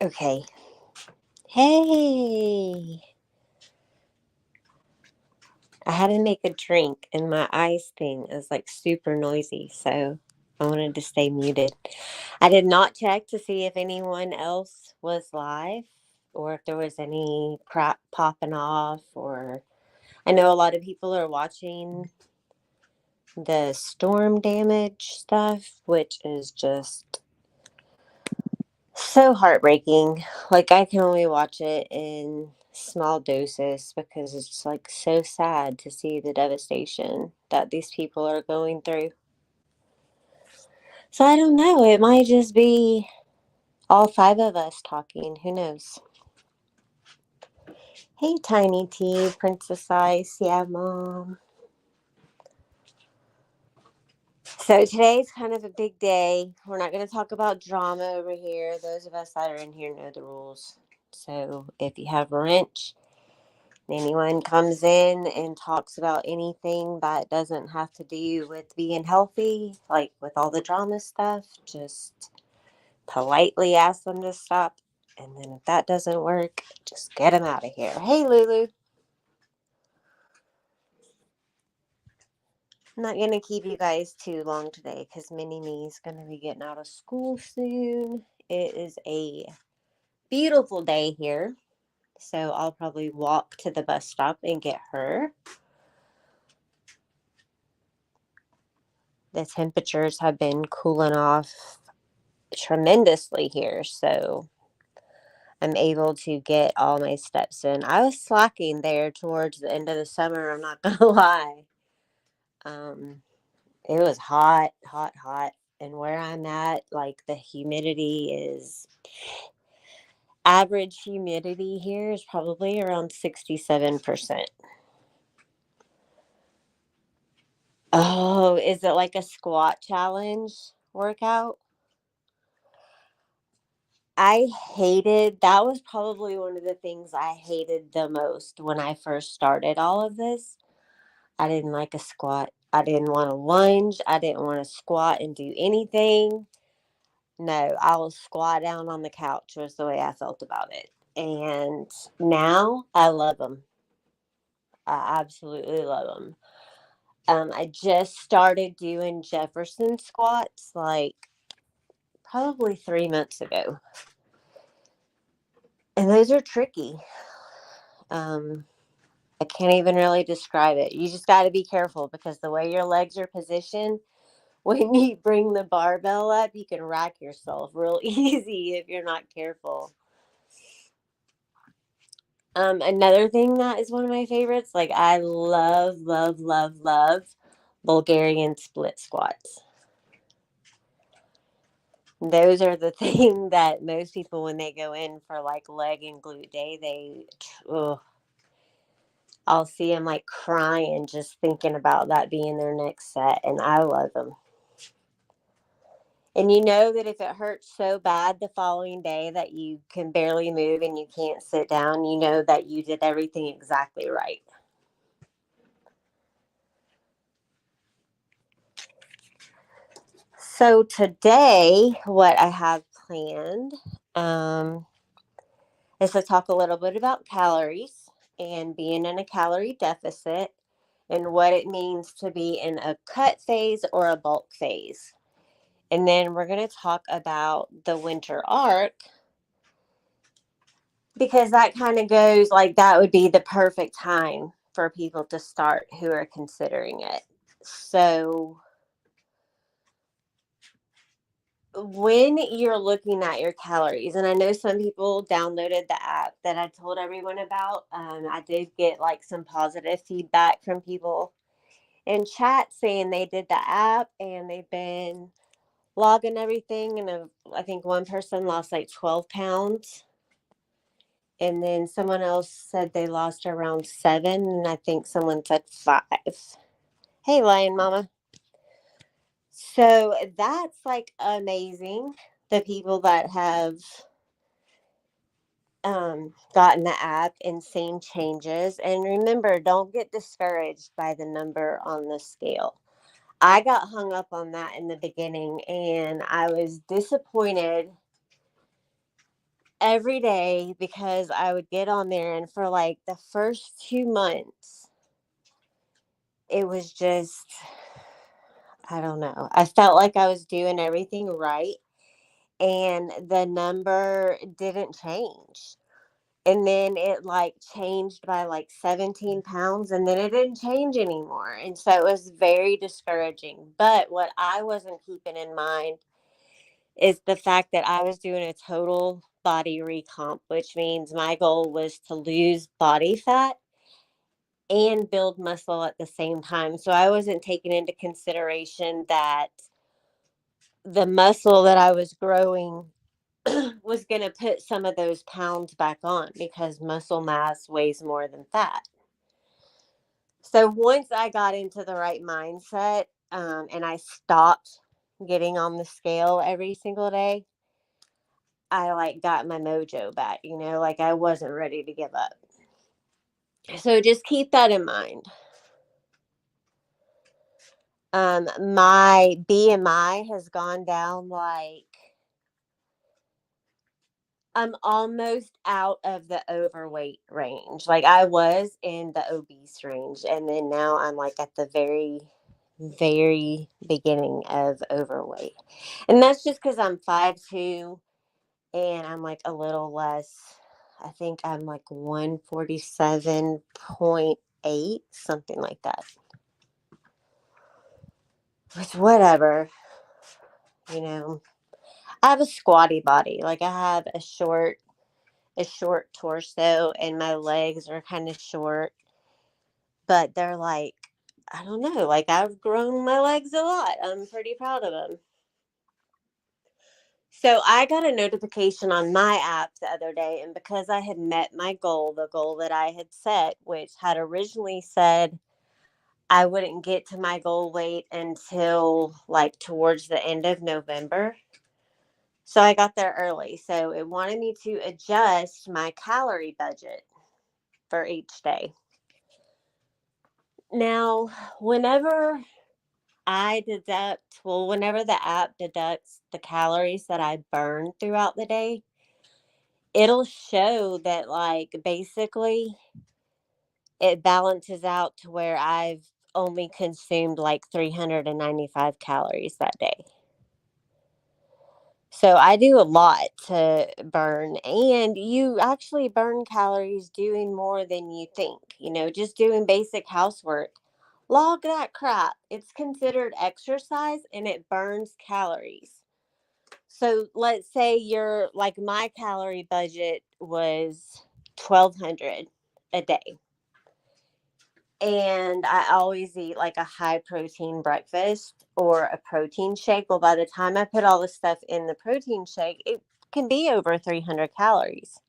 Okay. Hey, I had to make a drink and my ice thing is like super noisy, so I wanted to stay muted. I did not check to see if anyone else was live or if there was any crap popping off, or I know a lot of people are watching the storm damage stuff, which is just so heartbreaking. Like, I can only watch it in small doses because it's like so sad to see the devastation that these people are going through. So I don't know. It might just be all five of us talking. Who knows? Hey, Tiny T, Princess Ice. Yeah, Mom. So today's kind of a big day. We're not going to talk about drama over here. Those of us that are in here know the rules. So if you have a wrench, anyone comes in and talks about anything that doesn't have to do with being healthy, like with all the drama stuff, just politely ask them to stop. And then if that doesn't work, just get them out of here. Hey, Lulu. I'm not going to keep you guys too long today because Mini Me's going to be getting out of school soon. It is a beautiful day here. So I'll probably walk to the bus stop and get her. The temperatures have been cooling off tremendously here, so I'm able to get all my steps in. I was slacking there towards the end of the summer, I'm not gonna lie. Um, it was hot, hot, hot. And where I'm at, like the humidity is average humidity here is probably around 67%. Oh, is it like a squat challenge workout? I hated that was probably one of the things I hated the most when I first started all of this. I didn't like a squat. I didn't want to lunge. I didn't want to squat and do anything. No, I will squat down on the couch was the way I felt about it. And now I love them. I absolutely love them. I just started doing Jefferson squats like probably 3 months ago. And those are tricky. Um, I can't even really describe it. You just got to be careful because the way your legs are positioned, when you bring the barbell up, you can rack yourself real easy if you're not careful. Another thing that is one of my favorites, like I love, love, love, love Bulgarian split squats. Those are the thing that most people, when they go in for like leg and glute day, ugh, I'll see them like crying just thinking about that being their next set, and I love them. And you know that if it hurts so bad the following day that you can barely move and you can't sit down, you know that you did everything exactly right. So today, what I have planned um, is to talk a little bit about calories and being in a calorie deficit and what it means to be in a cut phase or a bulk phase. And then we're going to talk about the winter arc because that kind of goes like that would be the perfect time for people to start who are considering it. So, when you're looking at your calories, and I know some people downloaded the app that I told everyone about, I did get like some positive feedback from people in chat saying they did the app and they've been logging everything. And I think one person lost like 12 pounds. And then someone else said they lost around 7. And I think someone said 5. Hey, Lion Mama. So that's like amazing. The people that have gotten the app and seen changes. And remember, don't get discouraged by the number on the scale. I got hung up on that in the beginning and I was disappointed every day because I would get on there, and for like the first 2 months, it was just, I don't know. I felt like I was doing everything right, and the number didn't change. And then it like changed by like 17 pounds, and then it didn't change anymore. And so it was very discouraging. But what I wasn't keeping in mind is the fact that I was doing a total body recomp, which means my goal was to lose body fat and build muscle at the same time. So I wasn't taking into consideration that the muscle that I was growing was going to put some of those pounds back on, because muscle mass weighs more than fat. So once I got into the right mindset, and I stopped getting on the scale every single day, I like got my mojo back, like I wasn't ready to give up. So just keep that in mind. My BMI has gone down, like I'm almost out of the overweight range. Like I was in the obese range, and then now I'm like at the very, very beginning of overweight. And that's just because I'm 5'2", and I'm like a little less. I think I'm like 147.8, something like that. Which, whatever, you know. I have a squatty body. Like I have a short torso, and my legs are kind of short, but they're like, I don't know, like I've grown my legs a lot. I'm pretty proud of them. So I got a notification on my app the other day, and because I had met my goal, the goal that I had set, which had originally said I wouldn't get to my goal weight until like towards the end of November. So I got there early. So it wanted me to adjust my calorie budget for each day. Now, whenever the app deducts the calories that I burn throughout the day, it'll show that, like, basically it balances out to where I've only consumed like 395 calories that day. So I do a lot to burn, and you actually burn calories doing more than you think, just doing basic housework. Log that crap. It's considered exercise, and it burns calories. So let's say my calorie budget was 1,200 a day. And I always eat like a high protein breakfast or a protein shake. Well, by the time I put all the stuff in the protein shake, it can be over 300 calories.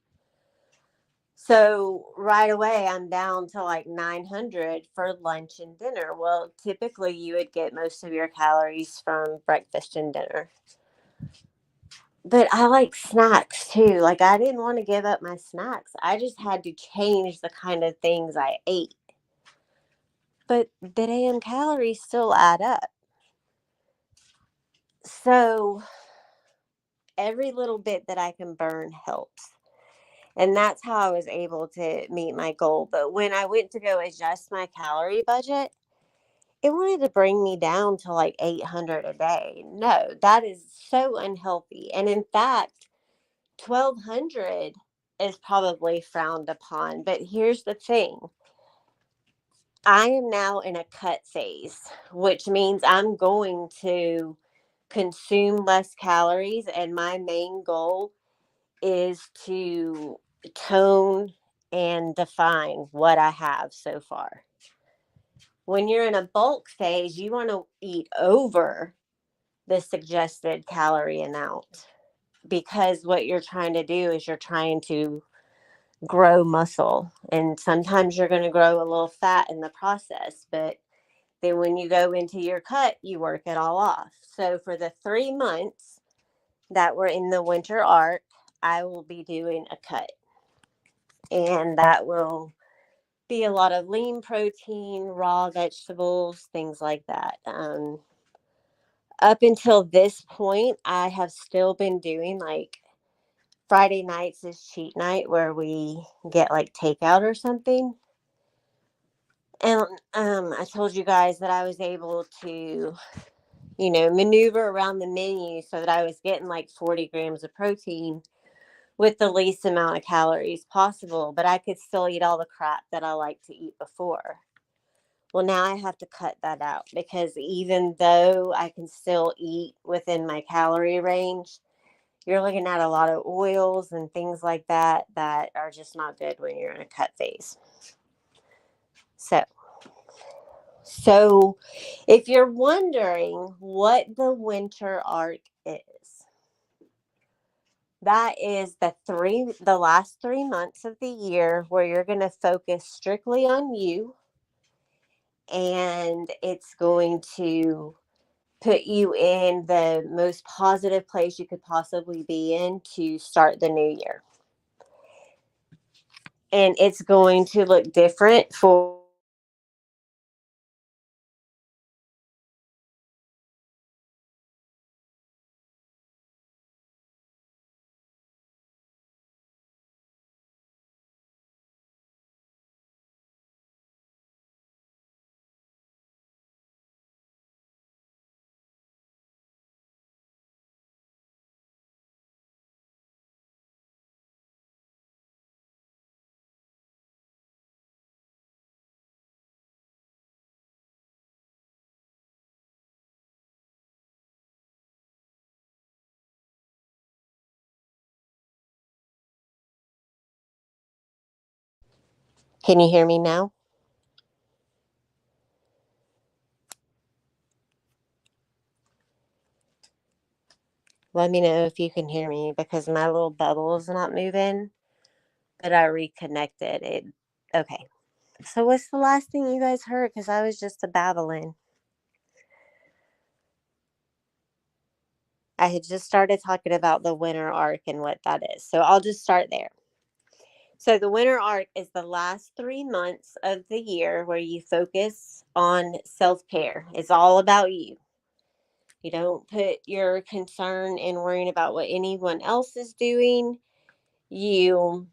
So right away, I'm down to like 900 for lunch and dinner. Well, typically you would get most of your calories from breakfast and dinner. But I like snacks too. Like I didn't want to give up my snacks. I just had to change the kind of things I ate. But the damn calories still add up. So every little bit that I can burn helps. And that's how I was able to meet my goal. But when I went to go adjust my calorie budget, it wanted to bring me down to like 800 a day. No, that is so unhealthy. And in fact, 1,200 is probably frowned upon. But here's the thing, I am now in a cut phase, which means I'm going to consume less calories. And my main goal is to tone and define what I have so far. When you're in a bulk phase, you want to eat over the suggested calorie amount, because what you're trying to do is you're trying to grow muscle. And sometimes you're going to grow a little fat in the process, but then when you go into your cut, you work it all off. So for the 3 months that we're in the winter arc, I will be doing a cut. And that will be a lot of lean protein, raw vegetables, things like that. Up until this point, I have still been doing like Friday nights is cheat night where we get like takeout or something. And I told you guys that I was able to, maneuver around the menu so that I was getting like 40 grams of protein with the least amount of calories possible, but I could still eat all the crap that I like to eat before. Well, now I have to cut that out because even though I can still eat within my calorie range, you're looking at a lot of oils and things like that that are just not good when you're in a cut phase. So if you're wondering what the winter arc is, that is the last 3 months of the year where you're going to focus strictly on you, and it's going to put you in the most positive place you could possibly be in to start the new year. And it's going to look different for Can you hear me now? Let me know if you can hear me because my little bubble is not moving, but I reconnected it. Okay. So what's the last thing you guys heard? Because I was just a babbling. I had just started talking about the winter arc and what that is. So I'll just start there. So the winter arc is the last 3 months of the year where you focus on self-care. It's all about you. You don't put your concern in worrying about what anyone else is doing. You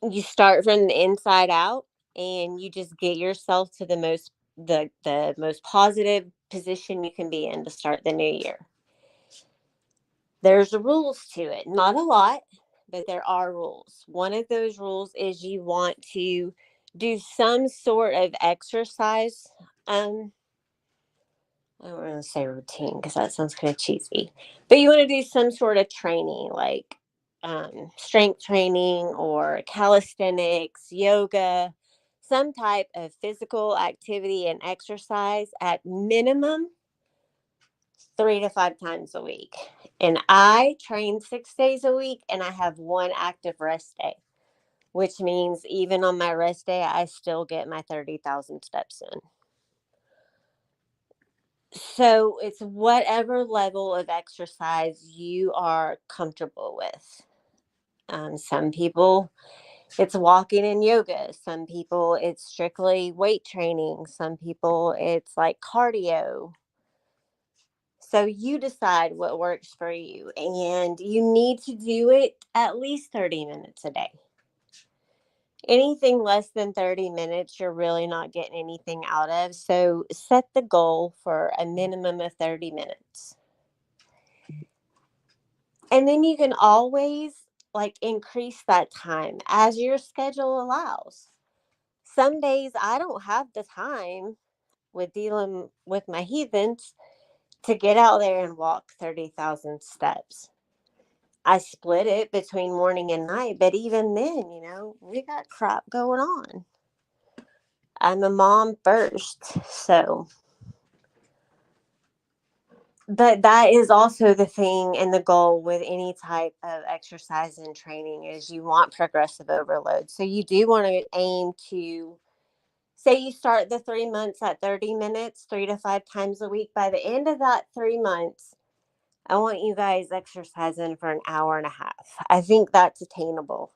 you start from the inside out, and you just get yourself to the most positive position you can be in to start the new year. There's rules to it, not a lot, but there are rules. One of those rules is you want to do some sort of exercise. um I don't want to say routine because that sounds kind of cheesy, but you want to do some sort of training like strength training or calisthenics, yoga, some type of physical activity and exercise at minimum 3 to 5 times a week. And I train 6 days a week and I have one active rest day, which means even on my rest day, I still get my 30,000 steps in. So it's whatever level of exercise you are comfortable with. Some people, it's walking and yoga. Some people, it's strictly weight training. Some people, it's like cardio. So you decide what works for you, and you need to do it at least 30 minutes a day. Anything less than 30 minutes, you're really not getting anything out of. So set the goal for a minimum of 30 minutes. And then you can always like increase that time as your schedule allows. Some days I don't have the time with dealing with my heathens to get out there and walk 30,000 steps. I split it between morning and night, but even then, we got crap going on. I'm a mom first, so. But that is also the thing and the goal with any type of exercise and training is you want progressive overload. So you do want to aim to say you start the 3 months at 30 minutes, 3 to 5 times a week. By the end of that 3 months, I want you guys exercising for an hour and a half. I think that's attainable.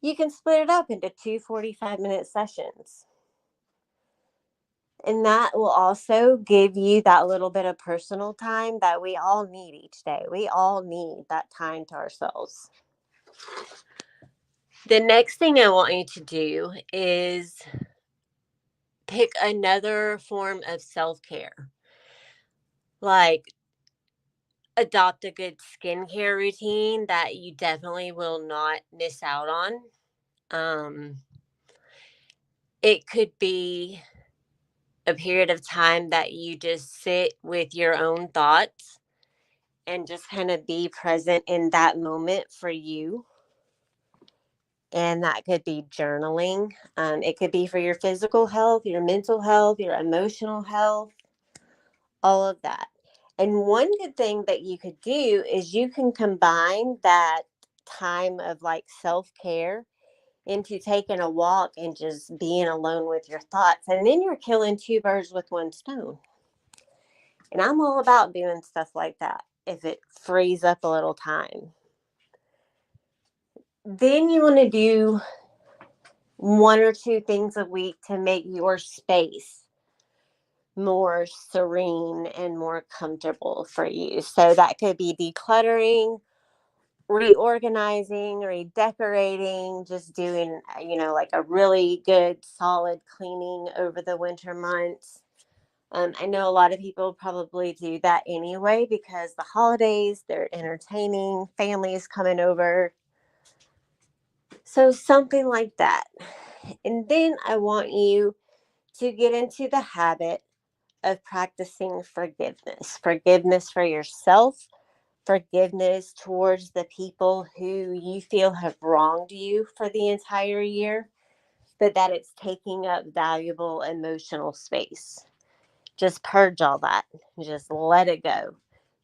You can split it up into two 45-minute sessions. And that will also give you that little bit of personal time that we all need each day. We all need that time to ourselves. The next thing I want you to do is pick another form of self care. Like, adopt a good skincare routine that you definitely will not miss out on. Um, it could be a period of time that you just sit with your own thoughts and just kind of be present in that moment for you. And that could be journaling. It could be for your physical health, your mental health, your emotional health, all of that. And one good thing that you could do is you can combine that time of like self care into taking a walk and just being alone with your thoughts. And then you're killing two birds with one stone. And I'm all about doing stuff like that if it frees up a little time. Then you want to do one or two things a week to make your space more serene and more comfortable for you. So that could be decluttering, reorganizing, redecorating, just doing, like a really good solid cleaning over the winter months. I know a lot of people probably do that anyway because the holidays, they're entertaining, families coming over. So something like that. And then I want you to get into the habit of practicing forgiveness for yourself, forgiveness towards the people who you feel have wronged you for the entire year, but that it's taking up valuable emotional space. Just purge all that. Just let it go.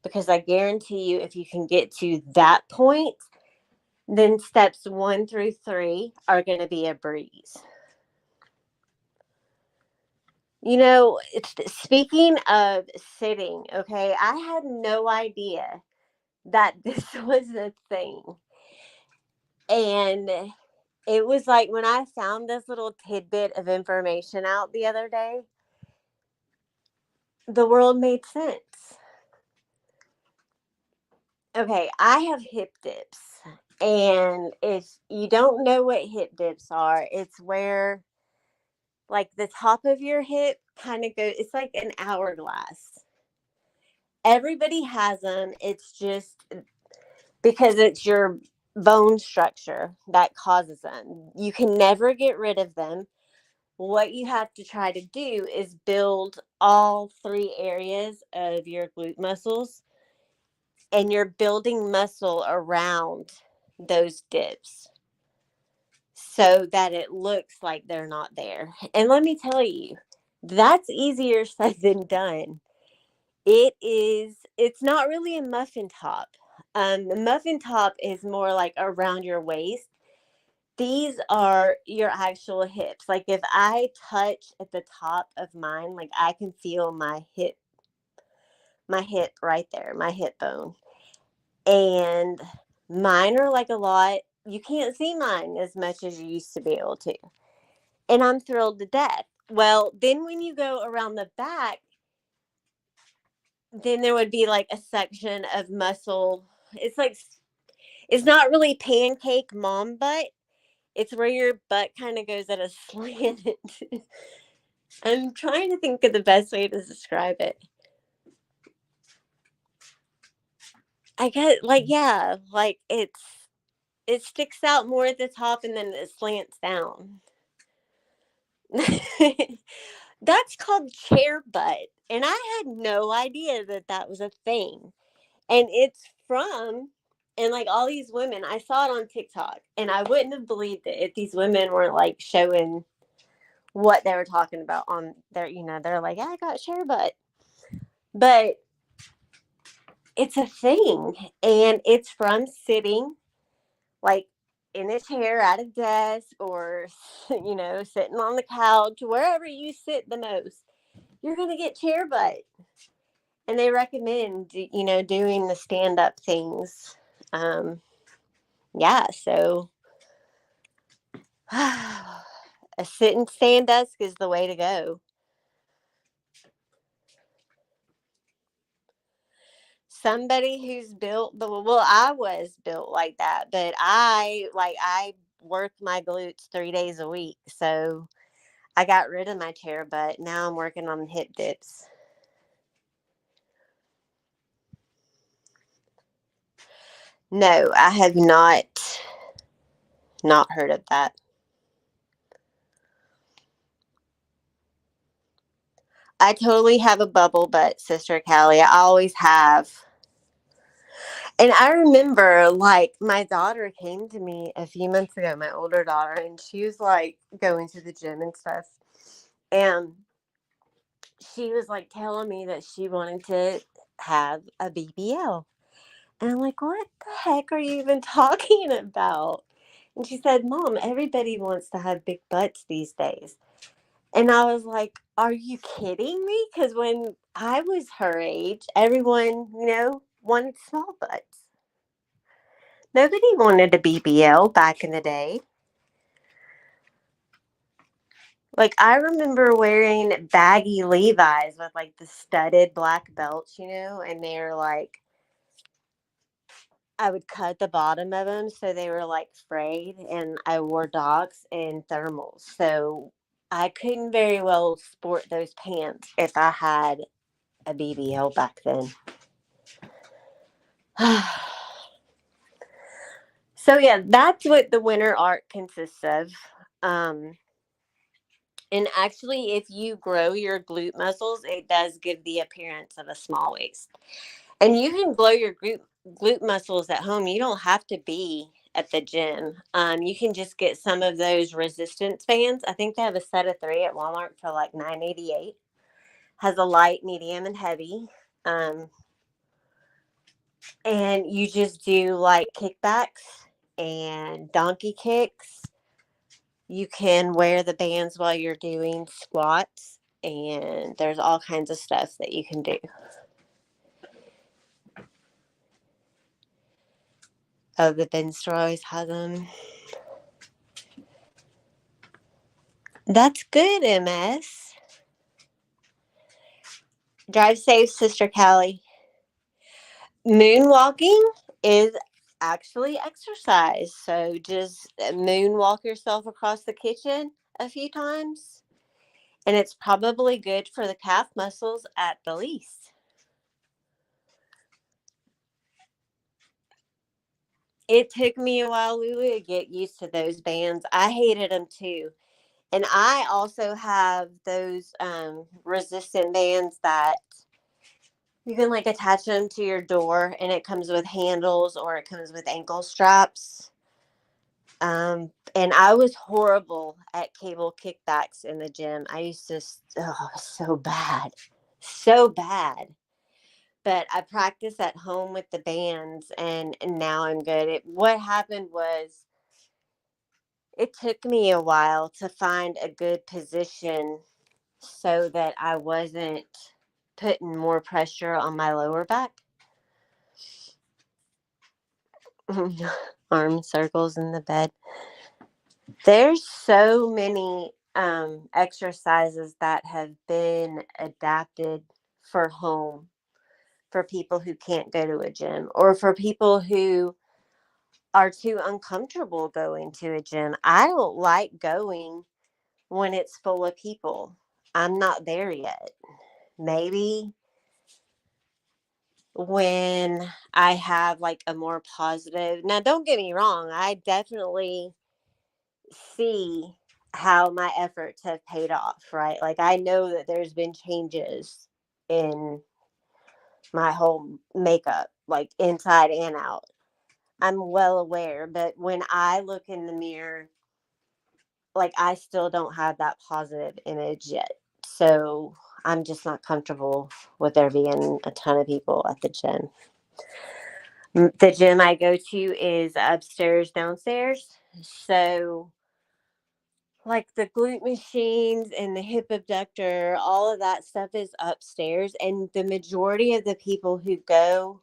Because I guarantee you, if you can get to that point, then steps 1 through 3 are going to be a breeze. Speaking of sitting, okay, I had no idea that this was a thing. And it was like when I found this little tidbit of information out the other day, the world made sense. Okay, I have hip dips. And if you don't know what hip dips are, it's where like the top of your hip kind of goes, it's like an hourglass. Everybody has them. It's just because it's your bone structure that causes them. You can never get rid of them. What you have to try to do is build all 3 areas of your glute muscles, and you're building muscle around those dips so that it looks like they're not there. And let me tell you, that's easier said than done. It's not really a muffin top. The muffin top is more like around your waist. These are your actual hips. Like if I touch at the top of mine, like I can feel my hip right there, my hip bone. And mine are like a lot, you can't see mine as much as you used to be able to. And I'm thrilled to death. Well, then when you go around the back, then there would be like a section of muscle. It's not really pancake mom butt. It's where your butt kind of goes at a slant. I'm trying to think of the best way to describe it. I get like, yeah, like it sticks out more at the top and then it slants down. That's called chair butt. And I had no idea that that was a thing. And it's from, and like all these women, I saw it on TikTok and I wouldn't have believed it if these women were like showing what they were talking about on their, they're like, I got chair butt. But it's a thing. And it's from sitting like in a chair at a desk or, sitting on the couch, wherever you sit the most, you're going to get chair butt. And they recommend, doing the stand up things. Yeah. So a sit and stand desk is the way to go. somebody who's built the well, I was built like that, but I work my glutes 3 days a week. So I got rid of my chair butt. Now I'm working on hip dips. No, I have not heard of that. I totally have a bubble butt, Sister Callie. I always have. And I remember, like, my daughter came to me a few months ago, my older daughter, and she was like going to the gym and stuff. And she was like telling me that she wanted to have a BBL. And I'm like, what the heck are you even talking about? And she said, Mom, everybody wants to have big butts these days. And I was like, are you kidding me? Because when I was her age, everyone, wanted small butts. Nobody wanted a BBL back in the day. Like, I remember wearing baggy Levi's with like the studded black belts, and they're like, I would cut the bottom of them so they were like frayed, and I wore docs and thermals. So I couldn't very well sport those pants if I had a BBL back then. So yeah, that's what the winter art consists of. Um, and actually, if you grow your glute muscles, it does give the appearance of a small waist. And you can grow your glute muscles at home. You don't have to be at the gym. You can just get some of those resistance bands. I think they have a set of 3 at Walmart for like $9.88. Has a light, medium, and heavy. And you just do like kickbacks and donkey kicks. You can wear the bands while you're doing squats, and there's all kinds of stuff that you can do. Oh, the Ben store always has them. That's good, MS. Drive safe, Sister Callie. Moonwalking is actually exercise. So just moonwalk yourself across the kitchen a few times. And it's probably good for the calf muscles at the least. It took me a while, Lulu, to get used to those bands. I hated them too. And I also have those resistant bands that you can like attach them to your door, and it comes with handles or it comes with ankle straps. And I was horrible at cable kickbacks in the gym. I used to, so bad, so bad. But I practice at home with the bands, and now I'm good. What happened was it took me a while to find a good position so that I wasn't putting more pressure on my lower back. Arm circles in the bed. There's so many exercises that have been adapted for home for people who can't go to a gym, or for people who are too uncomfortable going to a gym. I don't like going when it's full of people. I'm not there yet. Maybe when I have like a more positive. Now, don't get me wrong, I definitely see how my efforts have paid off, right? Like, I know that there's been changes in my whole makeup, like inside and out. I'm well aware, but when I look in the mirror, like, I still don't have that positive image yet. So I'm just not comfortable with there being a ton of people at the gym. The gym I go to is upstairs, downstairs. So, like, the glute machines and the hip abductor, all of that stuff is upstairs. And the majority of the people who go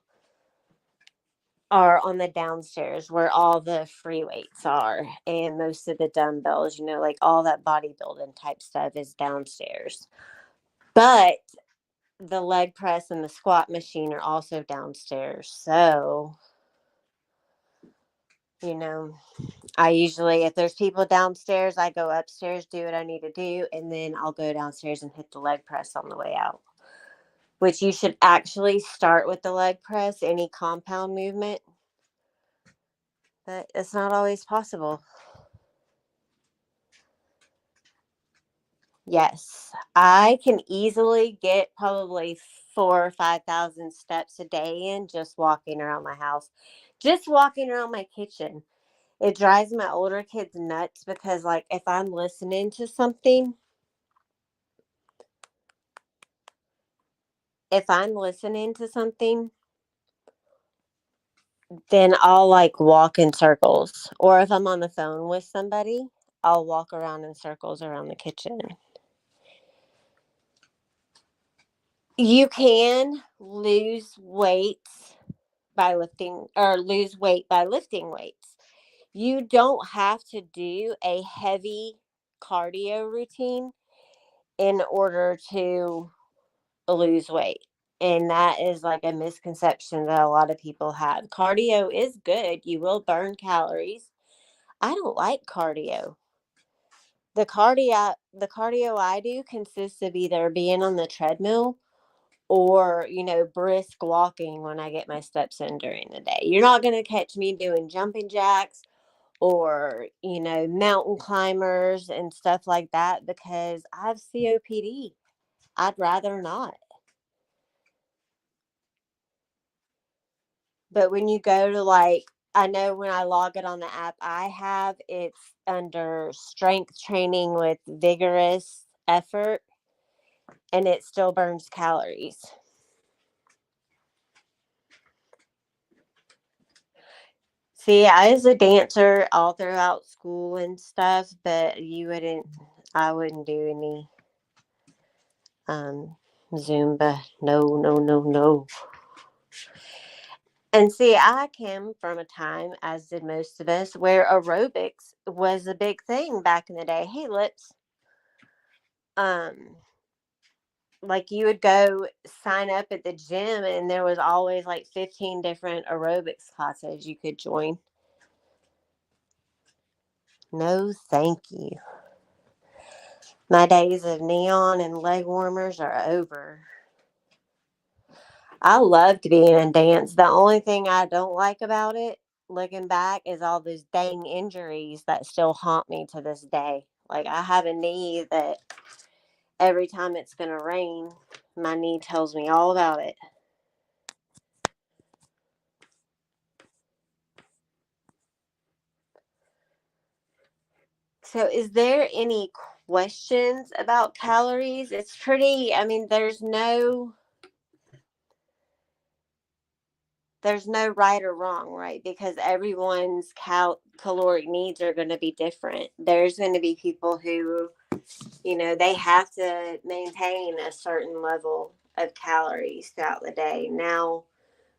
are on the downstairs where all the free weights are, and most of the dumbbells, like all that bodybuilding type stuff is downstairs. But the leg press and the squat machine are also downstairs. So, you know, I usually, if there's people downstairs, I go upstairs, do what I need to do, and then I'll go downstairs and hit the leg press on the way out. Which you should actually start with the leg press, any compound movement, but it's not always possible. Yes, I can easily get probably 4 or 5,000 steps a day in just walking around my house, just walking around my kitchen. It drives my older kids nuts because, like, if I'm listening to something, then I'll like walk in circles. Or if I'm on the phone with somebody, I'll walk around in circles around the kitchen. You can lose weight lose weight by lifting weights. You don't have to do a heavy cardio routine in order to lose weight. And that is like a misconception that a lot of people have. Cardio is good. You will burn calories. I don't like cardio. The cardio I do consists of either being on the treadmill or, brisk walking when I get my steps in during the day. You're not going to catch me doing jumping jacks or, mountain climbers and stuff like that because I have COPD. I'd rather not. But when you go to I know when I log it on the app I have, it's under strength training with vigorous effort and it still burns calories. See, I was a dancer all throughout school and stuff, but I wouldn't do any um, Zumba. No, no, no, no. And see, I came from a time, as did most of us, where aerobics was a big thing back in the day. Hey, lips. Um, like you would go sign up at the gym, and there was always like 15 different aerobics classes you could join. No, thank you. My days of neon and leg warmers are over. I loved being in dance. The only thing I don't like about it, looking back, is all those dang injuries that still haunt me to this day. Like, I have a knee that every time it's going to rain, my knee tells me all about it. So, is there any questions about calories? It's pretty, I mean, there's no right or wrong, right? Because everyone's caloric needs are going to be different. There's going to be people who, they have to maintain a certain level of calories throughout the day. Now,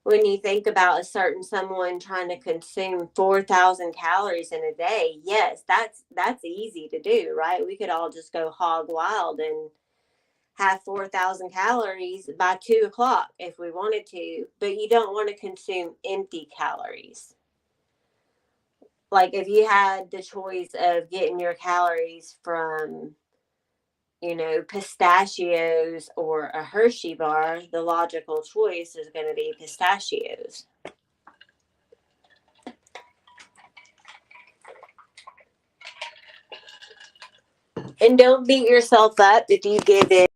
when you think about someone trying to consume 4,000 calories in a day, yes, that's easy to do, right? We could all just go hog wild and have 4,000 calories by 2 o'clock if we wanted to, but you don't want to consume empty calories. Like if you had the choice of getting your calories from, pistachios or a Hershey bar, the logical choice is going to be pistachios. And don't beat yourself up if you give it.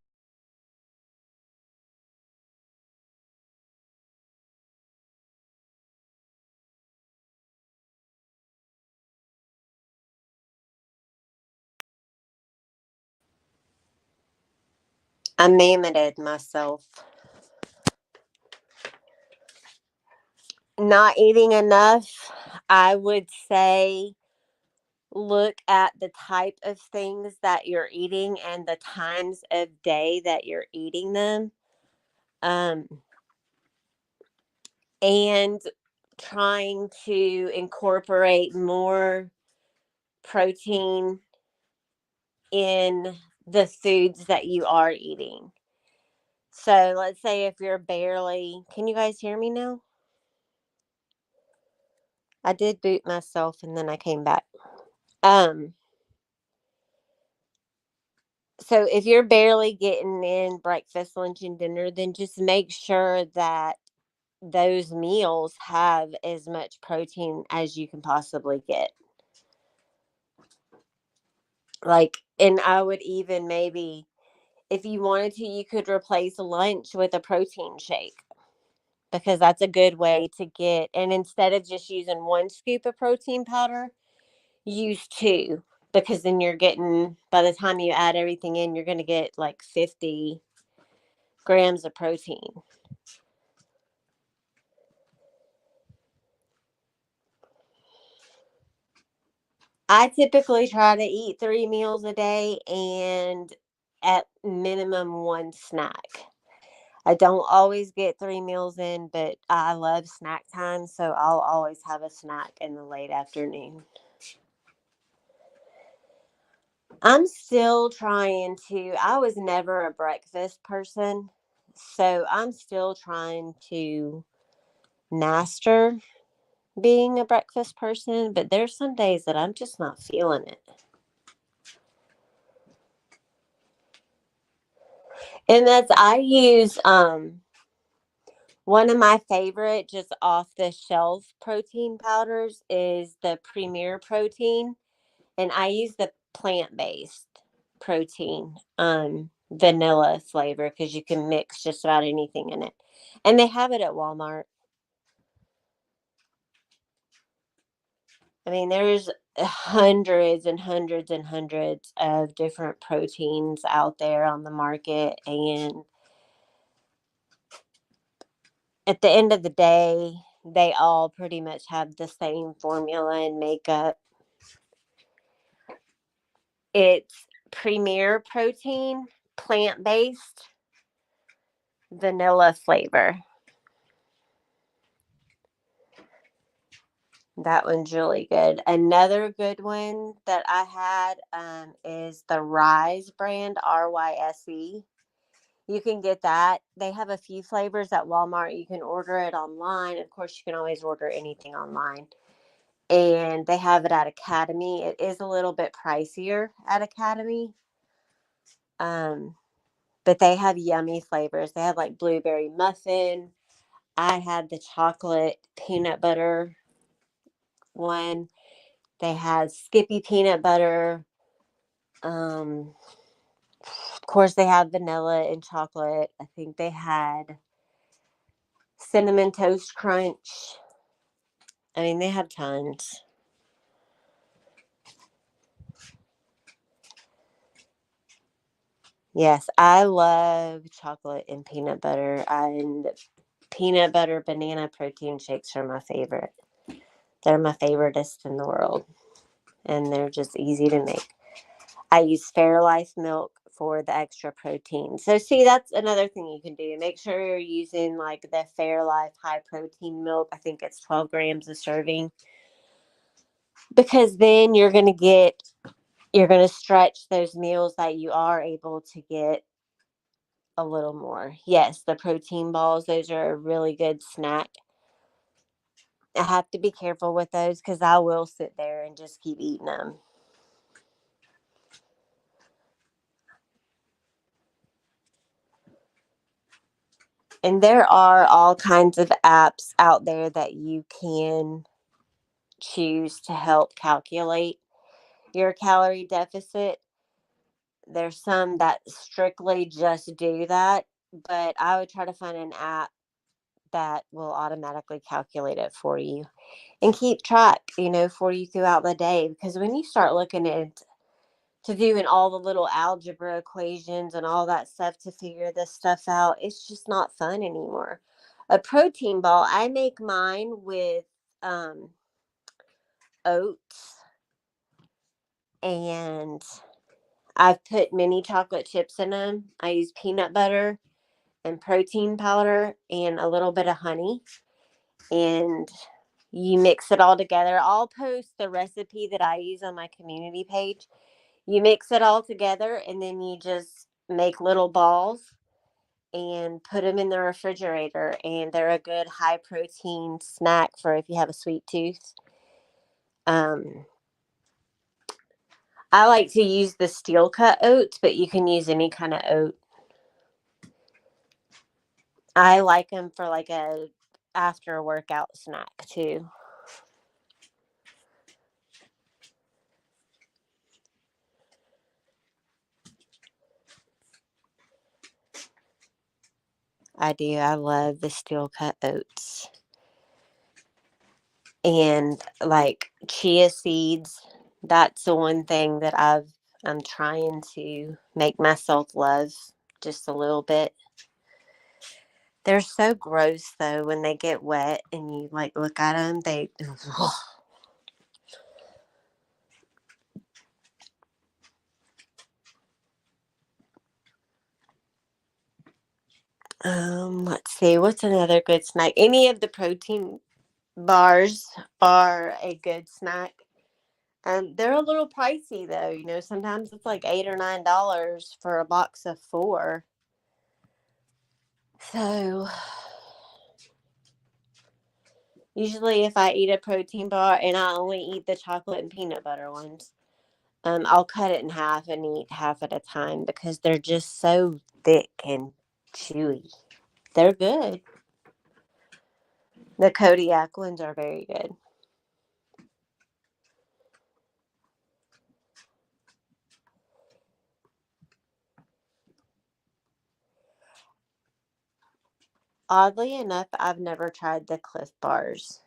I limited myself. Not eating enough, I would say look at the type of things that you're eating and the times of day that you're eating them. Um, and trying to incorporate more protein in the foods that you are eating. So let's say if you're barely, can you guys hear me now? I did boot myself and then I came back. Um, so if you're barely getting in breakfast, lunch, and dinner, then just make sure that those meals have as much protein as you can possibly get. Like, and I would even maybe, if you wanted to, you could replace lunch with a protein shake because that's a good way to get. And instead of just using one scoop of protein powder, use two because then you're getting, by the time you add everything in, you're going to get like 50 grams of protein. I typically try to eat 3 meals a day and at minimum one snack. I don't always get 3 meals in, but I love snack time, so I'll always have a snack in the late afternoon. I'm still trying to, I was never a breakfast person, so I'm still trying to master being a breakfast person, but there's some days that I'm just not feeling it. And that's I use one of my favorite just off the shelf protein powders is the Premier Protein, and I use the plant-based protein vanilla flavor because you can mix just about anything in it. And they have it at Walmart. I mean, there's hundreds and hundreds and hundreds of different proteins out there on the market. And at the end of the day, they all pretty much have the same formula and makeup. It's Premier Protein, plant based, vanilla flavor. That one's really good. Another good one that I had is the Rise brand, RYSE. You can get that. They have a few flavors at Walmart. You can order it online. Of course, you can always order anything online. And they have it at Academy. It is a little bit pricier at Academy. Um, but they have yummy flavors. They have like blueberry muffin. I had the chocolate peanut butter one. They had Skippy peanut butter. Of course, they have vanilla and chocolate. I think they had cinnamon toast crunch. I mean, they have tons. Yes, I love chocolate and peanut butter. And peanut butter banana protein shakes are my favorite. They're my favoriteest in the world. And they're just easy to make. I use Fairlife milk for the extra protein. So see, that's another thing you can do. Make sure you're using like the Fairlife high protein milk. I think it's 12 grams a serving. Because then you're going to stretch those meals that you are able to get a little more. Yes, the protein balls, those are a really good snack. I have to be careful with those because I will sit there and just keep eating them. And there are all kinds of apps out there that you can choose to help calculate your calorie deficit. There's some that strictly just do that, but I would try to find an app that will automatically calculate it for you and keep track, for you throughout the day. Because when you start looking at to doing all the little algebra equations and all that stuff to figure this stuff out, it's just not fun anymore. A protein ball, I make mine with um, oats, and I've put mini chocolate chips in them. I use peanut butter and protein powder and a little bit of honey, and you mix it all together. I'll post the recipe that I use on my community page. You mix it all together and then you just make little balls and put them in the refrigerator, and they're a good high protein snack for if you have a sweet tooth. Um, I like to use the steel cut oats, but you can use any kind of oat. I like them for like a after workout snack too. I do. I love the steel cut oats. And like chia seeds, that's the one thing that I'm trying to make myself love just a little bit. They're so gross though when they get wet and you like look at them. They let's see, what's another good snack? Any of the protein bars are a good snack. They're a little pricey though. Sometimes it's like $8 or $9 for a box of 4. So usually, if I eat a protein bar and I only eat the chocolate and peanut butter ones, I'll cut it in half and eat half at a time because they're just so thick and chewy. They're good. The Kodiak ones are very good. Oddly enough, I've never tried the Cliff Bars.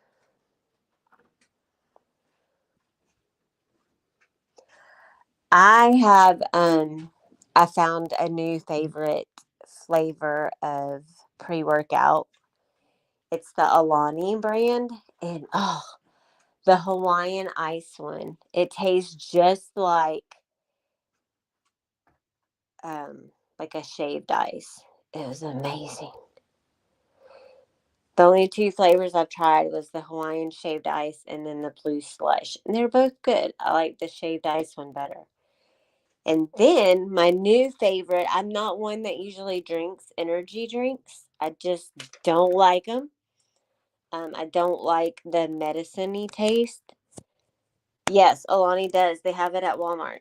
I have I found a new favorite flavor of pre-workout. It's the Alani brand, and the Hawaiian ice one. It tastes just like a shaved ice. It was amazing. The only 2 flavors I've tried was the Hawaiian shaved ice and then the blue slush. And they're both good. I like the shaved ice one better. And then my new favorite, I'm not one that usually drinks energy drinks. I just don't like them. I don't like the medicine-y taste. Yes, Alani does. They have it at Walmart.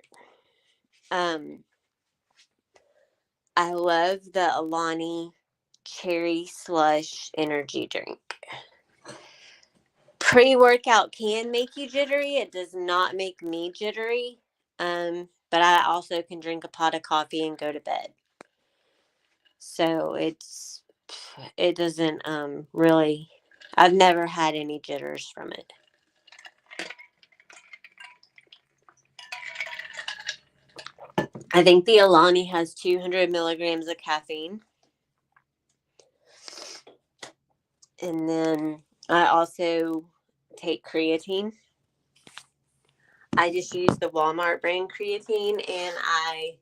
Um, I love the Alani cherry slush energy drink. Pre-workout can make you jittery. It does not make me jittery. But I also can drink a pot of coffee and go to bed. So it doesn't really, I've never had any jitters from it. I think the Alani has 200 milligrams of caffeine. And then I also take creatine. I just use the Walmart brand creatine, and I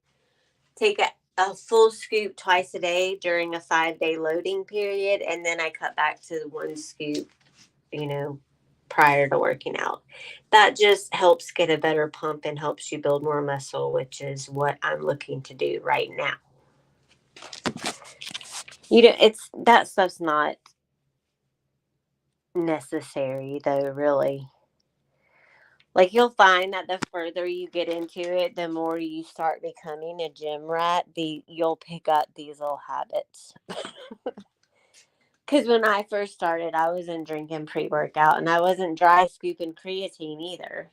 take a full scoop twice a day during a 5-day loading period, and then I cut back to 1 scoop, prior to working out. That just helps get a better pump and helps you build more muscle, which is what I'm looking to do right now. It's that stuff's not necessary though, really. Like, you'll find that the further you get into it, the more you start becoming a gym rat, you'll pick up these little habits. Because when I first started, I wasn't drinking pre-workout, and I wasn't dry scooping creatine either.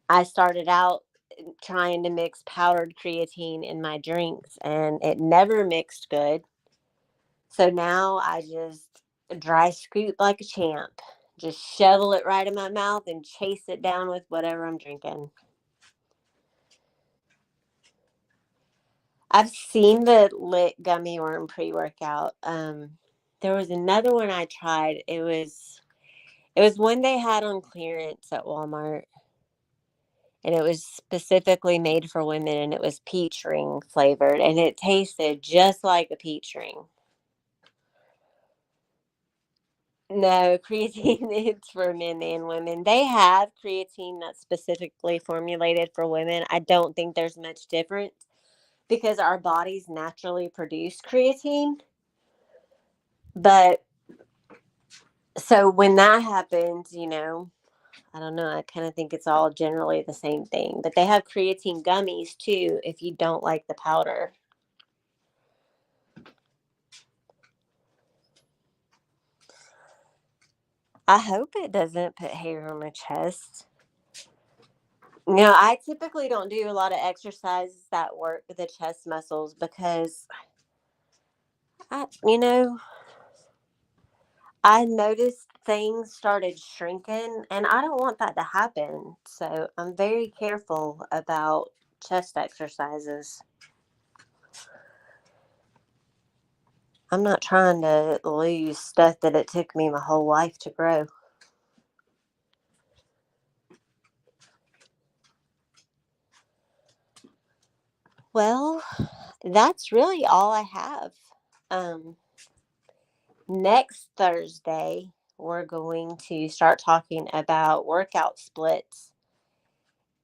I started out trying to mix powdered creatine in my drinks, and it never mixed good. So now I just dry scoop like a champ. Just shovel it right in my mouth and chase it down with whatever I'm drinking. I've seen the Lit gummy worm pre-workout. There was another one I tried. It was one they had on clearance at Walmart, and it was specifically made for women, and it was peach ring flavored, and it tasted just like a peach ring. No, creatine is for men and women. They have creatine that's specifically formulated for women. I don't think there's much difference because our bodies naturally produce creatine. But so when that happens, I don't know, I kind of think it's all generally the same thing. But they have creatine gummies too if you don't like the powder. I hope it doesn't put hair on my chest. I typically don't do a lot of exercises that work the chest muscles because I I noticed things started shrinking and I don't want that to happen. So I'm very careful about chest exercises. I'm not trying to lose stuff that it took me my whole life to grow. Well, that's really all I have. Um, Next Thursday, we're going to start talking about workout splits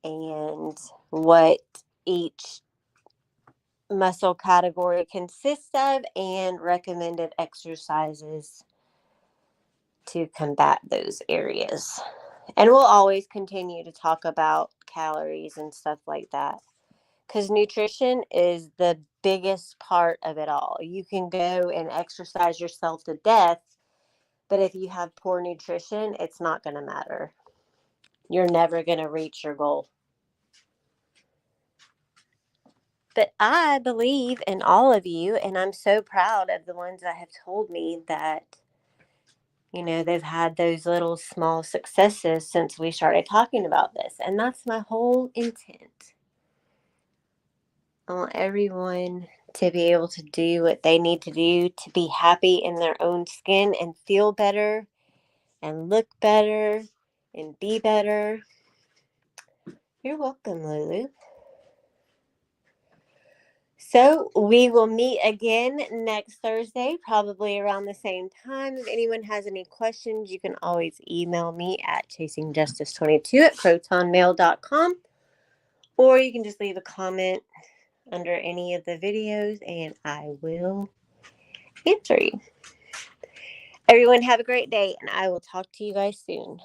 and what each muscle category consists of and recommended exercises to combat those areas. And we'll always continue to talk about calories and stuff like that because nutrition is the biggest part of it all. You can go and exercise yourself to death, but if you have poor nutrition, it's not going to matter. You're never going to reach your goal. But I believe in all of you, and I'm so proud of the ones that have told me that, they've had those little small successes since we started talking about this. And that's my whole intent. I want everyone to be able to do what they need to do to be happy in their own skin and feel better and look better and be better. You're welcome, Lulu. So we will meet again next Thursday, probably around the same time. If anyone has any questions, you can always email me at chasingjustice22@protonmail.com, or you can just leave a comment under any of the videos and I will answer you. Everyone have a great day and I will talk to you guys soon.